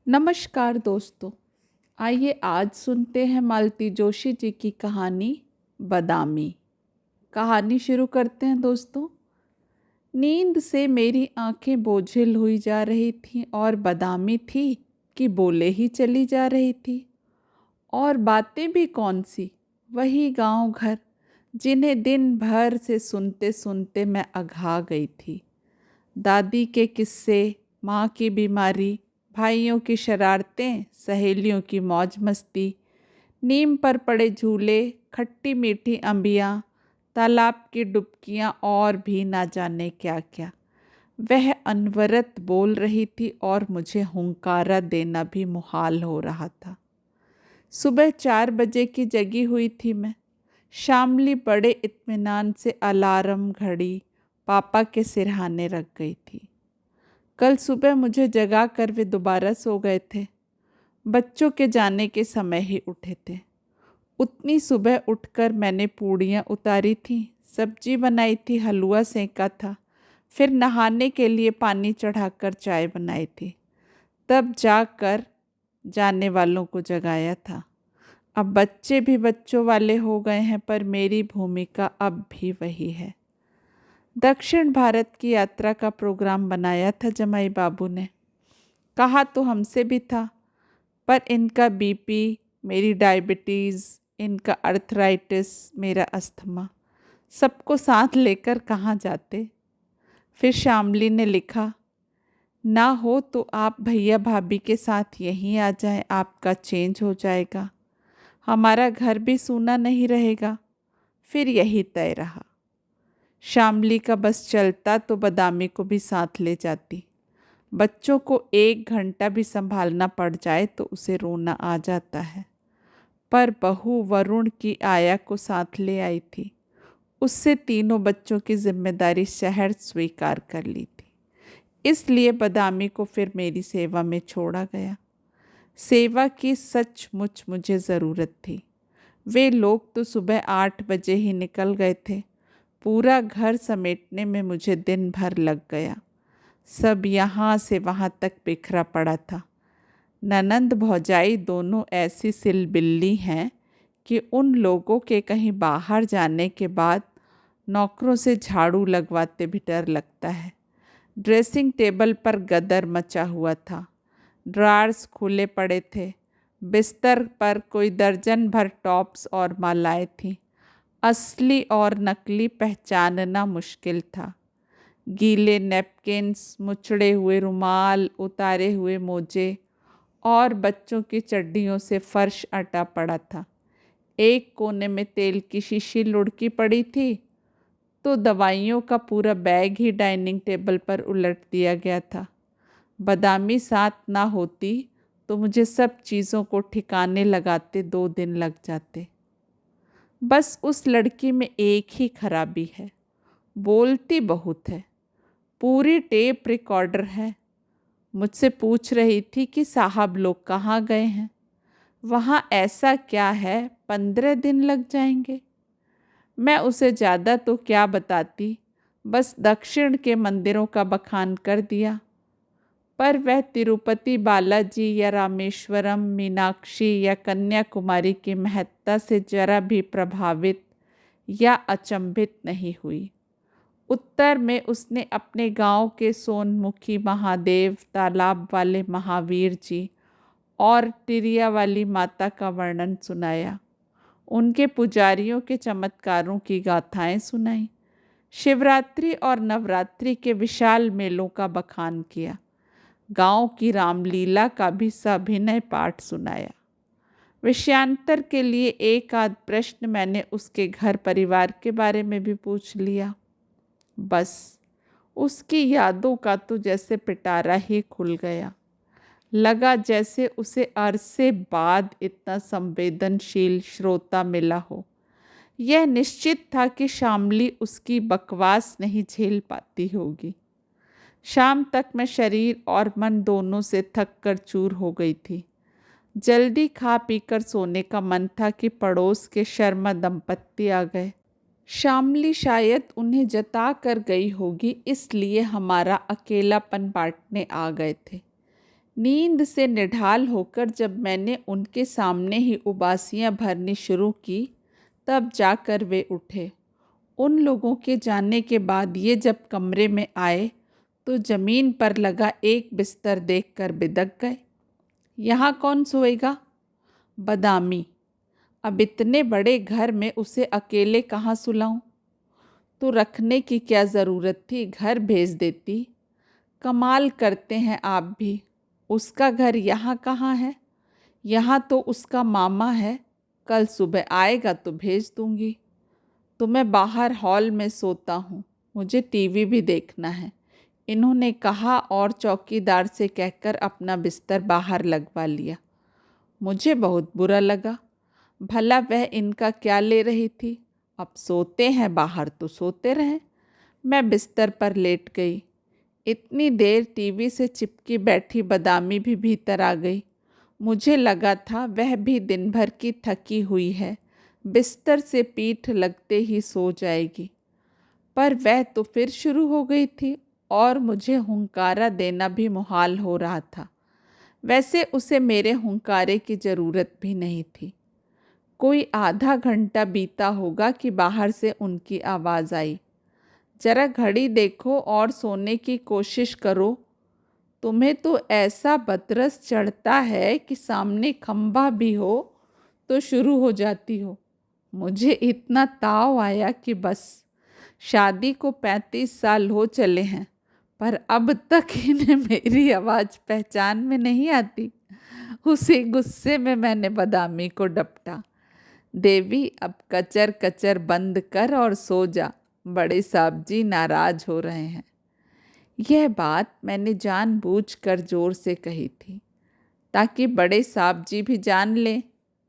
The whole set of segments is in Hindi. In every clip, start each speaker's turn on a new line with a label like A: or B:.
A: नमस्कार दोस्तों। आइए आज सुनते हैं मालती जोशी जी की कहानी बादामी। कहानी शुरू करते हैं दोस्तों। नींद से मेरी आंखें बोझिल हुई जा रही थीं और बादामी थी कि बोले ही चली जा रही थी। और बातें भी कौन सी, वही गांव घर जिन्हें दिन भर से सुनते सुनते मैं अघा गई थी। दादी के किस्से, माँ की बीमारी, भाइयों की शरारतें, सहेलियों की मौज मस्ती, नीम पर पड़े झूले, खट्टी मीठी अंबियाँ, तालाब की डुबकियाँ और भी ना जाने क्या क्या। वह अनवरत बोल रही थी और मुझे हुंकारा देना भी मुहाल हो रहा था। सुबह 4 बजे की जगी हुई थी मैं। शामली बड़े इत्मीनान से अलार्म घड़ी पापा के सिरहाने रख गई थी। कल सुबह मुझे जगा कर वे दोबारा सो गए थे। बच्चों के जाने के समय ही उठे थे। उतनी सुबह उठकर मैंने पूड़ियाँ उतारी थीं, सब्जी बनाई थी, हलवा सेंका था, फिर नहाने के लिए पानी चढ़ाकर चाय बनाई थी। तब जाकर जाने वालों को जगाया था। अब बच्चे भी बच्चों वाले हो गए हैं, पर मेरी भूमिका अब भी वही है। दक्षिण भारत की यात्रा का प्रोग्राम बनाया था जमाई बाबू ने। कहा तो हमसे भी था, पर इनका बीपी, मेरी डायबिटीज़, इनका अर्थराइटिस, मेरा अस्थमा, सबको साथ लेकर कहाँ जाते। फिर शामली ने लिखा, ना हो तो आप भैया भाभी के साथ यहीं आ जाएं, आपका चेंज हो जाएगा, हमारा घर भी सूना नहीं रहेगा। फिर यही तय रहा। शामली का बस चलता तो बादामी को भी साथ ले जाती। बच्चों को 1 घंटा भी संभालना पड़ जाए तो उसे रोना आ जाता है। पर बहू वरुण की आया को साथ ले आई थी। उससे तीनों बच्चों की जिम्मेदारी शहर स्वीकार कर ली थी। इसलिए बादामी को फिर मेरी सेवा में छोड़ा गया। सेवा की सचमुच मुझे ज़रूरत थी। वे लोग तो सुबह 8 बजे ही निकल गए थे। पूरा घर समेटने में मुझे दिन भर लग गया। सब यहाँ से वहाँ तक बिखरा पड़ा था। ननंद भौजाई दोनों ऐसी सिलबिल्ली हैं कि उन लोगों के कहीं बाहर जाने के बाद नौकरों से झाड़ू लगवाते भी डर लगता है। ड्रेसिंग टेबल पर गदर मचा हुआ था। ड्रार्स खुले पड़े थे। बिस्तर पर कोई दर्जन भर टॉप्स और मालाएं थीं। असली और नकली पहचानना मुश्किल था। गीले नैपकिन्स, मुचड़े हुए रुमाल, उतारे हुए मोजे और बच्चों की चड्डियों से फर्श अटा पड़ा था। एक कोने में तेल की शीशी लुढ़की पड़ी थी, तो दवाइयों का पूरा बैग ही डाइनिंग टेबल पर उलट दिया गया था। बादामी साथ ना होती तो मुझे सब चीज़ों को ठिकाने लगाते 2 दिन लग जाते। बस उस लड़की में एक ही खराबी है, बोलती बहुत है। पूरी टेप रिकॉर्डर है। मुझसे पूछ रही थी कि साहब लोग कहाँ गए हैं, वहाँ ऐसा क्या है 15 दिन लग जाएंगे। मैं उसे ज़्यादा तो क्या बताती, बस दक्षिण के मंदिरों का बखान कर दिया। पर वह तिरुपति बालाजी या रामेश्वरम, मीनाक्षी या कन्याकुमारी की महत्ता से जरा भी प्रभावित या अचंभित नहीं हुई। उत्तर में उसने अपने गांव के सोनमुखी महादेव, तालाब वाले महावीर जी और टिरिया वाली माता का वर्णन सुनाया। उनके पुजारियों के चमत्कारों की गाथाएं सुनाई। शिवरात्रि और नवरात्रि के विशाल मेलों का बखान किया। गांव की रामलीला का भी सभिनय पाठ सुनाया। विषयांतर के लिए एक आध प्रश्न मैंने उसके घर परिवार के बारे में भी पूछ लिया। बस उसकी यादों का तो जैसे पिटारा ही खुल गया। लगा जैसे उसे अरसे बाद इतना संवेदनशील श्रोता मिला हो। यह निश्चित था कि शामली उसकी बकवास नहीं झेल पाती होगी। शाम तक मैं शरीर और मन दोनों से थक कर चूर हो गई थी। जल्दी खा पीकर सोने का मन था कि पड़ोस के शर्मा दंपत्ति आ गए। शामली शायद उन्हें जता कर गई होगी, इसलिए हमारा अकेलापन बांटने आ गए थे। नींद से निढाल होकर जब मैंने उनके सामने ही उबासियां भरनी शुरू की, तब जाकर वे उठे। उन लोगों के जाने के बाद ये जब कमरे में आए तो ज़मीन पर लगा एक बिस्तर देखकर बिदक गए। यहाँ कौन सोएगा? बदामी। अब इतने बड़े घर में उसे अकेले कहाँ सुलाऊं? तो रखने की क्या ज़रूरत थी, घर भेज देती। कमाल करते हैं आप भी। उसका घर यहाँ कहाँ है? यहाँ तो उसका मामा है। कल सुबह आएगा तो भेज दूंगी। तो मैं बाहर हॉल में सोता हूँ, मुझे टीवी भी देखना है, इन्होंने कहा और चौकीदार से कहकर अपना बिस्तर बाहर लगवा लिया। मुझे बहुत बुरा लगा। भला वह इनका क्या ले रही थी? अब सोते हैं बाहर तो सोते रहें। मैं बिस्तर पर लेट गई। इतनी देर टीवी से चिपकी बैठी बदामी भी भीतर आ गई। मुझे लगा था वह भी दिन भर की थकी हुई है, बिस्तर से पीठ लगते ही सो जाएगी, पर वह तो फिर शुरू हो गई थी और मुझे हुंकारा देना भी मुहाल हो रहा था। वैसे उसे मेरे हुंकारे की ज़रूरत भी नहीं थी। कोई आधा घंटा बीता होगा कि बाहर से उनकी आवाज़ आई, जरा घड़ी देखो और सोने की कोशिश करो। तुम्हें तो ऐसा बदरस चढ़ता है कि सामने खंभा भी हो तो शुरू हो जाती हो। मुझे इतना ताव आया कि बस। शादी को 35 साल हो चले हैं, पर अब तक इन्हें मेरी आवाज़ पहचान में नहीं आती। उसी गुस्से में मैंने बदामी को डपटा, देवी अब कचर कचर बंद कर और सो जा, बड़े साहब जी नाराज हो रहे हैं। यह बात मैंने जानबूझकर ज़ोर से कही थी, ताकि बड़े साहब जी भी जान लें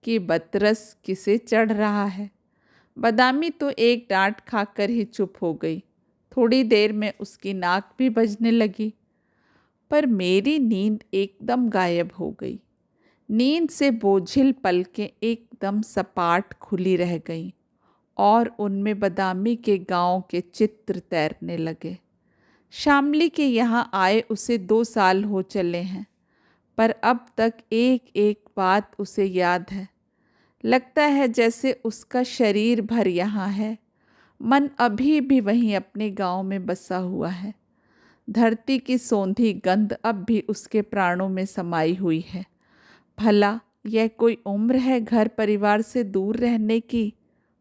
A: कि बतरस किसे चढ़ रहा है। बदामी तो एक डांट खाकर ही चुप हो गई। थोड़ी देर में उसकी नाक भी बजने लगी, पर मेरी नींद एकदम गायब हो गई। नींद से बोझिल पलकें एकदम सपाट खुली रह गईं और उनमें बदामी के गांव के चित्र तैरने लगे। शामली के यहाँ आए उसे 2 साल हो चले हैं, पर अब तक एक एक बात उसे याद है। लगता है जैसे उसका शरीर भर यहाँ है, मन अभी भी वहीं अपने गांव में बसा हुआ है। धरती की सौंधी गंध अब भी उसके प्राणों में समाई हुई है। भला यह कोई उम्र है घर परिवार से दूर रहने की,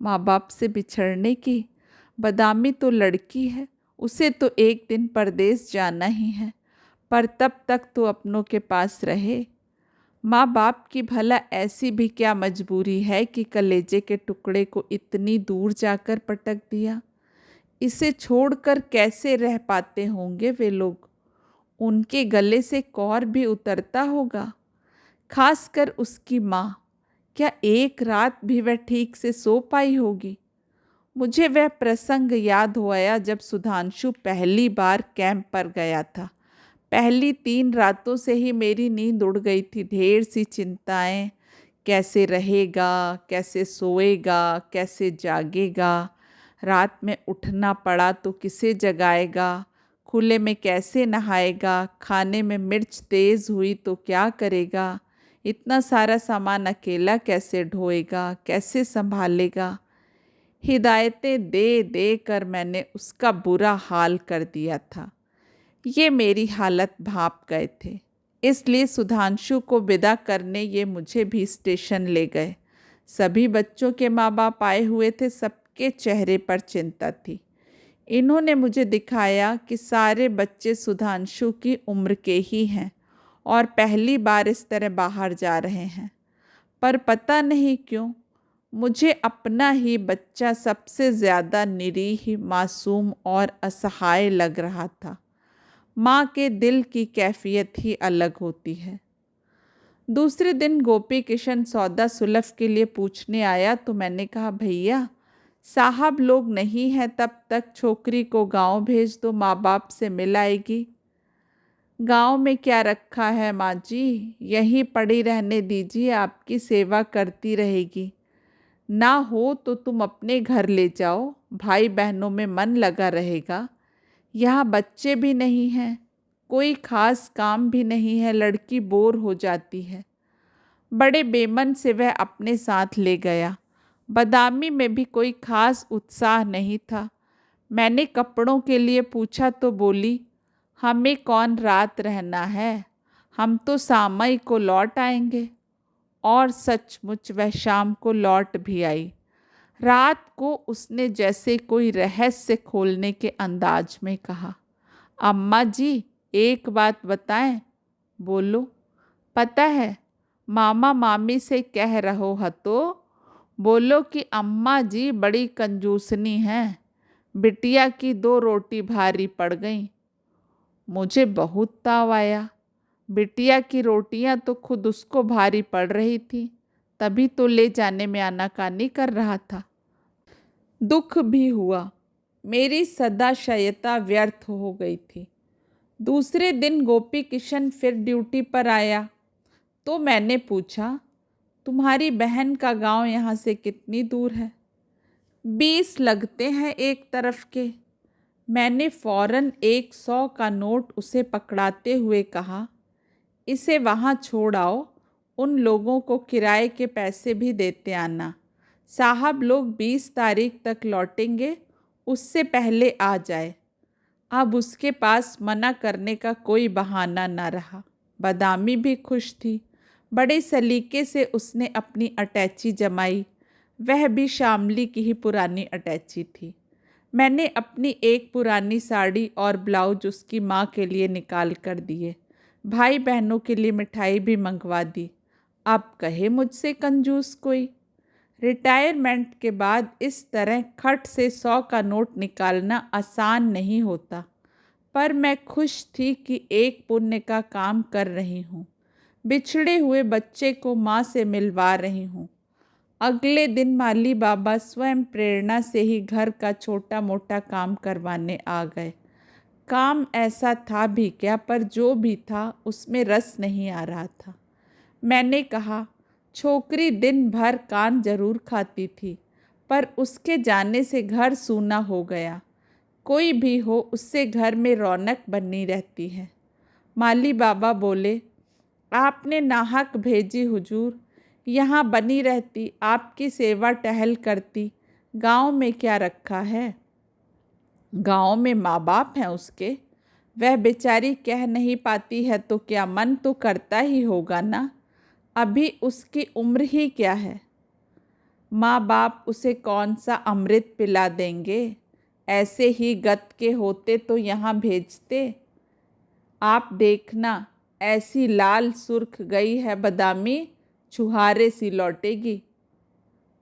A: माँ बाप से बिछड़ने की? बदामी तो लड़की है, उसे तो एक दिन परदेश जाना ही है, पर तब तक तो अपनों के पास रहे। माँ बाप की भला ऐसी भी क्या मजबूरी है कि कलेजे के टुकड़े को इतनी दूर जाकर पटक दिया? इसे छोड़कर कैसे रह पाते होंगे वे लोग? उनके गले से कौर भी उतरता होगा, खासकर उसकी माँ। क्या एक रात भी वह ठीक से सो पाई होगी? मुझे वह प्रसंग याद हो आया जब सुधांशु पहली बार कैंप पर गया था। पहली 3 रातों से ही मेरी नींद उड़ गई थी। ढेर सी चिंताएं, कैसे रहेगा, कैसे सोएगा, कैसे जागेगा, रात में उठना पड़ा तो किसे जगाएगा, खुले में कैसे नहाएगा, खाने में मिर्च तेज़ हुई तो क्या करेगा, इतना सारा सामान अकेला कैसे ढोएगा, कैसे संभालेगा। हिदायतें दे दे कर मैंने उसका बुरा हाल कर दिया था। ये मेरी हालत भाप गए थे, इसलिए सुधांशु को विदा करने ये मुझे भी स्टेशन ले गए। सभी बच्चों के माँ बाप आए हुए थे, सबके चेहरे पर चिंता थी। इन्होंने मुझे दिखाया कि सारे बच्चे सुधांशु की उम्र के ही हैं और पहली बार इस तरह बाहर जा रहे हैं, पर पता नहीं क्यों मुझे अपना ही बच्चा सबसे ज़्यादा निरीह, मासूम और असहाय लग रहा था। माँ के दिल की कैफियत ही अलग होती है। दूसरे दिन गोपी किशन सौदा सुलभ के लिए पूछने आया तो मैंने कहा, भैया साहब लोग नहीं हैं तब तक छोकरी को गांव भेज दो, माँ बाप से मिल आएगी। गांव में क्या रखा है माँ जी, यहीं पड़ी रहने दीजिए, आपकी सेवा करती रहेगी। ना हो तो तुम अपने घर ले जाओ, भाई बहनों में मन लगा रहेगा। यहाँ बच्चे भी नहीं हैं, कोई खास काम भी नहीं है, लड़की बोर हो जाती है। बड़े बेमन से वह अपने साथ ले गया। बदामी में भी कोई खास उत्साह नहीं था। मैंने कपड़ों के लिए पूछा तो बोली, हमें कौन रात रहना है, हम तो सामई को लौट आएंगे। और सचमुच वह शाम को लौट भी आई। रात को उसने जैसे कोई रहस्य खोलने के अंदाज में कहा, अम्मा जी एक बात बताएं। बोलो। पता है, मामा मामी से कह रहो ह तो बोलो कि अम्मा जी बड़ी कंजूसनी हैं, बिटिया की 2 रोटी भारी पड़ गई। मुझे बहुत ताव आया। बिटिया की रोटियां तो खुद उसको भारी पड़ रही थी, तभी तो ले जाने में आनाकानी कर रहा था। दुख भी हुआ। मेरी सदाशयता व्यर्थ हो गई थी। दूसरे दिन गोपी किशन फिर ड्यूटी पर आया तो मैंने पूछा, तुम्हारी बहन का गांव यहाँ से कितनी दूर है? 20 लगते हैं एक तरफ के। मैंने फौरन 100 का नोट उसे पकड़ाते हुए कहा, इसे वहाँ छोड़ आओ, उन लोगों को किराए के पैसे भी देते आना। साहब लोग 20 तारीख तक लौटेंगे, उससे पहले आ जाए। अब उसके पास मना करने का कोई बहाना न रहा। बदामी भी खुश थी। बड़े सलीके से उसने अपनी अटैची जमाई। वह भी शामली की ही पुरानी अटैची थी। मैंने अपनी एक पुरानी साड़ी और ब्लाउज उसकी माँ के लिए निकाल कर दिए। भाई बहनों के लिए मिठाई भी मंगवा दी। अब कहे मुझसे कंजूस कोई। रिटायरमेंट के बाद इस तरह खट से 100 का नोट निकालना आसान नहीं होता, पर मैं खुश थी कि एक पुण्य का काम कर रही हूँ। बिछड़े हुए बच्चे को माँ से मिलवा रही हूँ। अगले दिन माली बाबा स्वयं प्रेरणा से ही घर का छोटा मोटा काम करवाने आ गए। काम ऐसा था भी क्या, पर जो भी था उसमें रस नहीं आ रहा था। मैंने कहा, छोकरी दिन भर कान जरूर खाती थी, पर उसके जाने से घर सूना हो गया। कोई भी हो, उससे घर में रौनक बनी रहती है। माली बाबा बोले, आपने नाहक भेजी हुजूर, यहाँ बनी रहती, आपकी सेवा टहल करती। गांव में क्या रखा है? गांव में माँ बाप हैं उसके। वह बेचारी कह नहीं पाती है तो क्या मन तो करता ही होगा ना। अभी उसकी उम्र ही क्या है। माँ बाप उसे कौन सा अमृत पिला देंगे। ऐसे ही गत के होते तो यहाँ भेजते। आप देखना, ऐसी लाल सुर्ख गई है बदामी, छुहारे सी लौटेगी।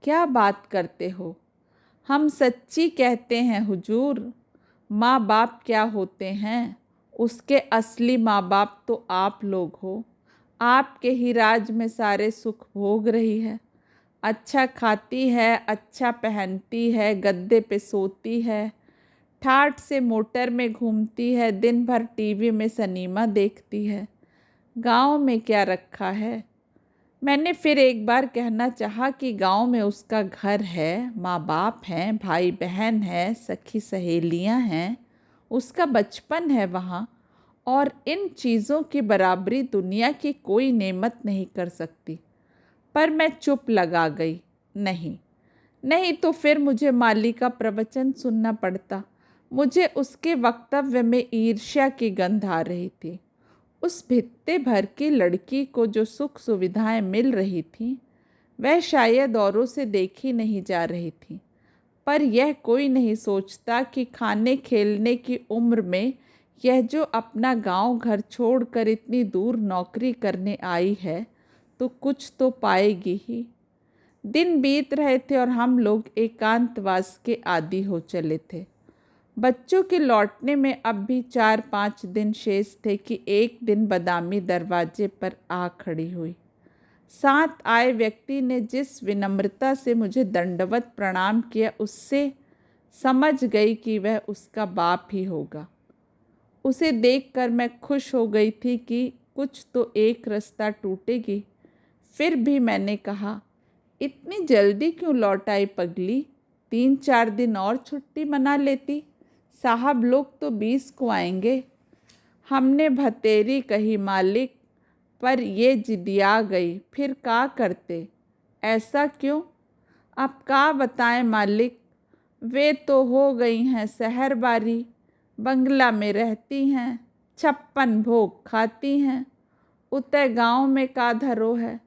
A: क्या बात करते हो? हम सच्ची कहते हैं हुजूर। माँ बाप क्या होते हैं? उसके असली माँ बाप तो आप लोग हो। आपके ही राज में सारे सुख भोग रही है। अच्छा खाती है, अच्छा पहनती है, गद्दे पे सोती है, ठाठ से मोटर में घूमती है, दिन भर टीवी में सिनेमा देखती है। गांव में क्या रखा है? मैंने फिर एक बार कहना चाहा कि गांव में उसका घर है, माँ बाप हैं, भाई बहन है, सखी सहेलियां हैं, उसका बचपन है वहाँ, और इन चीज़ों की बराबरी दुनिया की कोई नेमत नहीं कर सकती। पर मैं चुप लगा गई। नहीं नहीं तो फिर मुझे माली का प्रवचन सुनना पड़ता। मुझे उसके वक्तव्य में ईर्ष्या की गंध आ रही थी। उस भित्ते भर की लड़की को जो सुख सुविधाएं मिल रही थीं, वह शायद औरों से देखी नहीं जा रही थी। पर यह कोई नहीं सोचता कि खाने खेलने की उम्र में यह जो अपना गांव घर छोड़कर इतनी दूर नौकरी करने आई है, तो कुछ तो पाएगी ही। दिन बीत रहे थे और हम लोग एकांतवास के आदी हो चले थे। बच्चों के लौटने में अब भी 4-5 दिन शेष थे कि एक दिन बदामी दरवाजे पर आ खड़ी हुई। साथ आए व्यक्ति ने जिस विनम्रता से मुझे दंडवत प्रणाम किया, उससे समझ गई कि वह उसका बाप ही होगा। उसे देखकर मैं खुश हो गई थी कि कुछ तो एक रास्ता टूटेगी। फिर भी मैंने कहा, इतनी जल्दी क्यों लौट आई पगली? 3-4 दिन और छुट्टी मना लेती। साहब लोग तो 20 को आएंगे। हमने भतेरी कही मालिक, पर ये जिदिया गई, फिर का करते? ऐसा क्यों? अब का बताएं मालिक, वे तो हो गई हैं शहरबारी, बंगला में रहती हैं, 56 भोग खाती हैं। उतय गांव में का धरो है,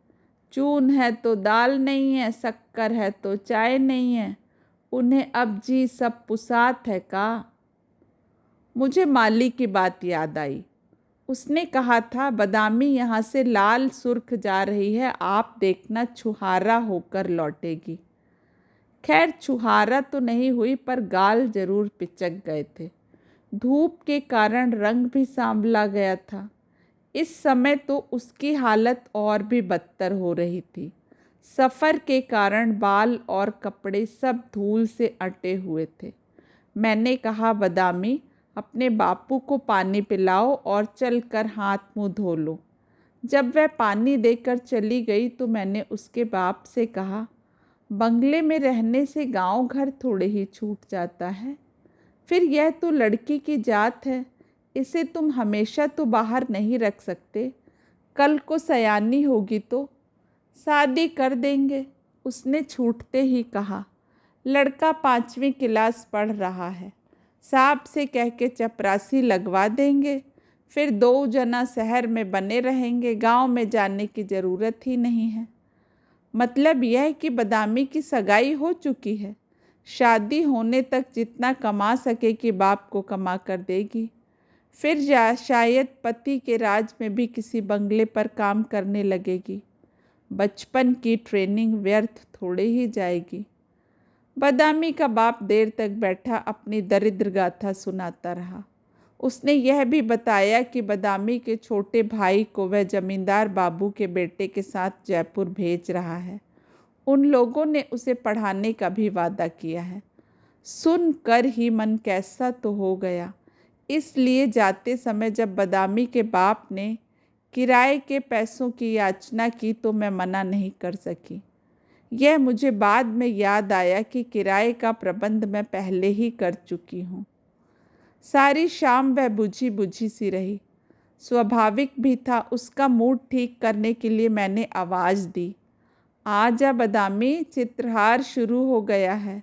A: चून है तो दाल नहीं है, शक्कर है तो चाय नहीं है, उन्हें अब जी सब पुसात है का। मुझे माली की बात याद आई। उसने कहा था बदामी यहाँ से लाल सुर्ख जा रही है, आप देखना छुहारा होकर लौटेगी। खैर छुहारा तो नहीं हुई, पर गाल जरूर पिचक गए थे। धूप के कारण रंग भी सांवला गया था। इस समय तो उसकी हालत और भी बदतर हो रही थी। सफ़र के कारण बाल और कपड़े सब धूल से अटे हुए थे। मैंने कहा बदामी, अपने बापू को पानी पिलाओ और चलकर हाथ मुंह धो लो। जब वह पानी देकर चली गई तो मैंने उसके बाप से कहा, बंगले में रहने से गांव घर थोड़े ही छूट जाता है। फिर यह तो लड़की की जात है, इसे तुम हमेशा तो बाहर नहीं रख सकते। कल को सयानी होगी तो शादी कर देंगे। उसने छूटते ही कहा, लड़का 5वीं क्लास पढ़ रहा है, साहब से कह के चपरासी लगवा देंगे। फिर 2 जना शहर में बने रहेंगे, गांव में जाने की ज़रूरत ही नहीं है। मतलब यह है कि बदामी की सगाई हो चुकी है। शादी होने तक जितना कमा सकेगी बाप को कमा कर देगी। फिर शायद पति के राज में भी किसी बंगले पर काम करने लगेगी। बचपन की ट्रेनिंग व्यर्थ थोड़े ही जाएगी। बदामी का बाप देर तक बैठा अपनी दरिद्र गाथा सुनाता रहा। उसने यह भी बताया कि बदामी के छोटे भाई को वह जमींदार बाबू के बेटे के साथ जयपुर भेज रहा है। उन लोगों ने उसे पढ़ाने का भी वादा किया है। सुनकर ही मन कैसा तो हो गया। इसलिए जाते समय जब बदामी के बाप ने किराए के पैसों की याचना की तो मैं मना नहीं कर सकी। यह मुझे बाद में याद आया कि किराए का प्रबंध मैं पहले ही कर चुकी हूँ। सारी शाम वह बुझी बुझी सी रही। स्वाभाविक भी था। उसका मूड ठीक करने के लिए मैंने आवाज़ दी, आजा बदामी, चित्रहार शुरू हो गया है।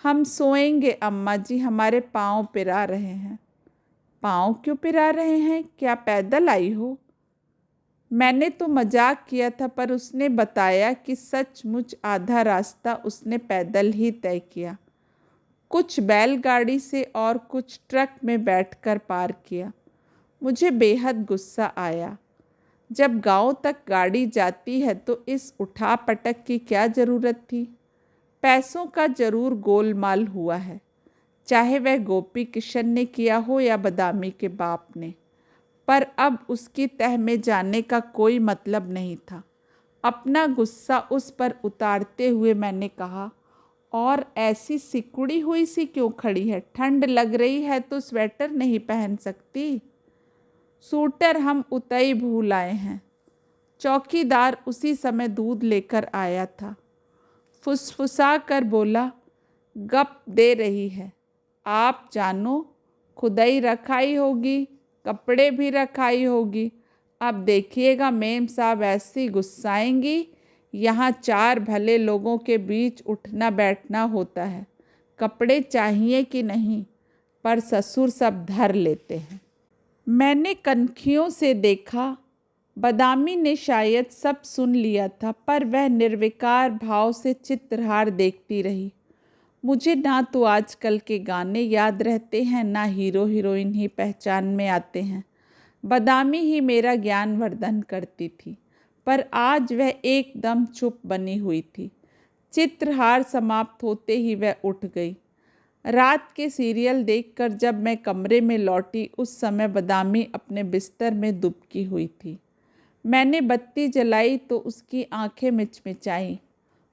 A: हम सोएंगे अम्मा जी, हमारे पाँव पिरा रहे हैं। पाँव क्यों पिरा रहे हैं? क्या पैदल आई हो? मैंने तो मजाक किया था, पर उसने बताया कि सचमुच आधा रास्ता उसने पैदल ही तय किया। कुछ बैलगाड़ी से और कुछ ट्रक में बैठकर पार किया। मुझे बेहद गुस्सा आया। जब गांव तक गाड़ी जाती है तो इस उठा पटक की क्या ज़रूरत थी? पैसों का जरूर गोलमाल हुआ है, चाहे वह गोपी किशन ने किया हो या बदामी के बाप ने। पर अब उसकी तह में जाने का कोई मतलब नहीं था। अपना गुस्सा उस पर उतारते हुए मैंने कहा, और ऐसी सिकुड़ी हुई सी क्यों खड़ी है? ठंड लग रही है तो स्वेटर नहीं पहन सकती? सूटर हम उतई भूल आए हैं। चौकीदार उसी समय दूध लेकर आया था। फुसफुसा कर बोला, गप दे रही है, आप जानो, खुदाई रखाई होगी, कपड़े भी रखाई होगी। अब देखिएगा मेम साहब ऐसी गुस्साएंगी। यहाँ 4 भले लोगों के बीच उठना बैठना होता है। कपड़े चाहिए कि नहीं, पर ससुर सब धर लेते हैं। मैंने कनखियों से देखा। बदामी ने शायद सब सुन लिया था, पर वह निर्विकार भाव से चित्रहार देखती रही। मुझे ना तो आजकल के गाने याद रहते हैं, ना हीरो हीरोइन ही पहचान में आते हैं। बदामी ही मेरा ज्ञानवर्धन करती थी, पर आज वह एकदम चुप बनी हुई थी। चित्रहार समाप्त होते ही वह उठ गई। रात के सीरियल देखकर जब मैं कमरे में लौटी उस समय बदामी अपने बिस्तर में दुबकी हुई थी। मैंने बत्ती जलाई तो उसकी आंखें मिचमिचाईं,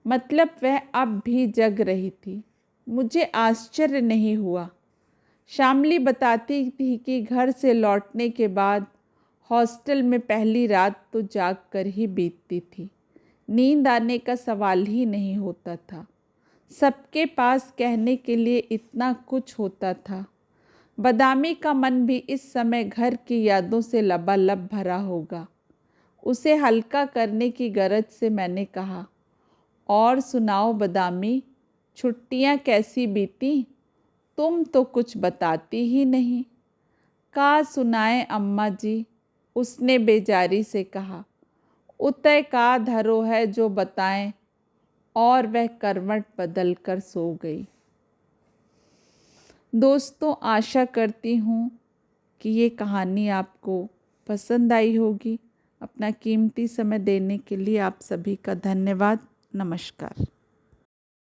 A: मतलब वह अब भी जग रही थी। मुझे आश्चर्य नहीं हुआ। शामली बताती थी कि घर से लौटने के बाद हॉस्टल में पहली रात तो जाग कर ही बीतती थी। नींद आने का सवाल ही नहीं होता था। सबके पास कहने के लिए इतना कुछ होता था। बदामी का मन भी इस समय घर की यादों से लबालब भरा होगा। उसे हल्का करने की गरज से मैंने कहा, और सुनाओ बदामी, छुट्टियां कैसी बीती? तुम तो कुछ बताती ही नहीं। का सुनाए अम्मा जी, उसने बेजारी से कहा। उतय का धरो है जो बताएं। और वह करवट बदल कर सो गई। दोस्तों, आशा करती हूँ कि ये कहानी आपको पसंद आई होगी। अपना कीमती समय देने के लिए आप सभी का धन्यवाद। नमस्कार।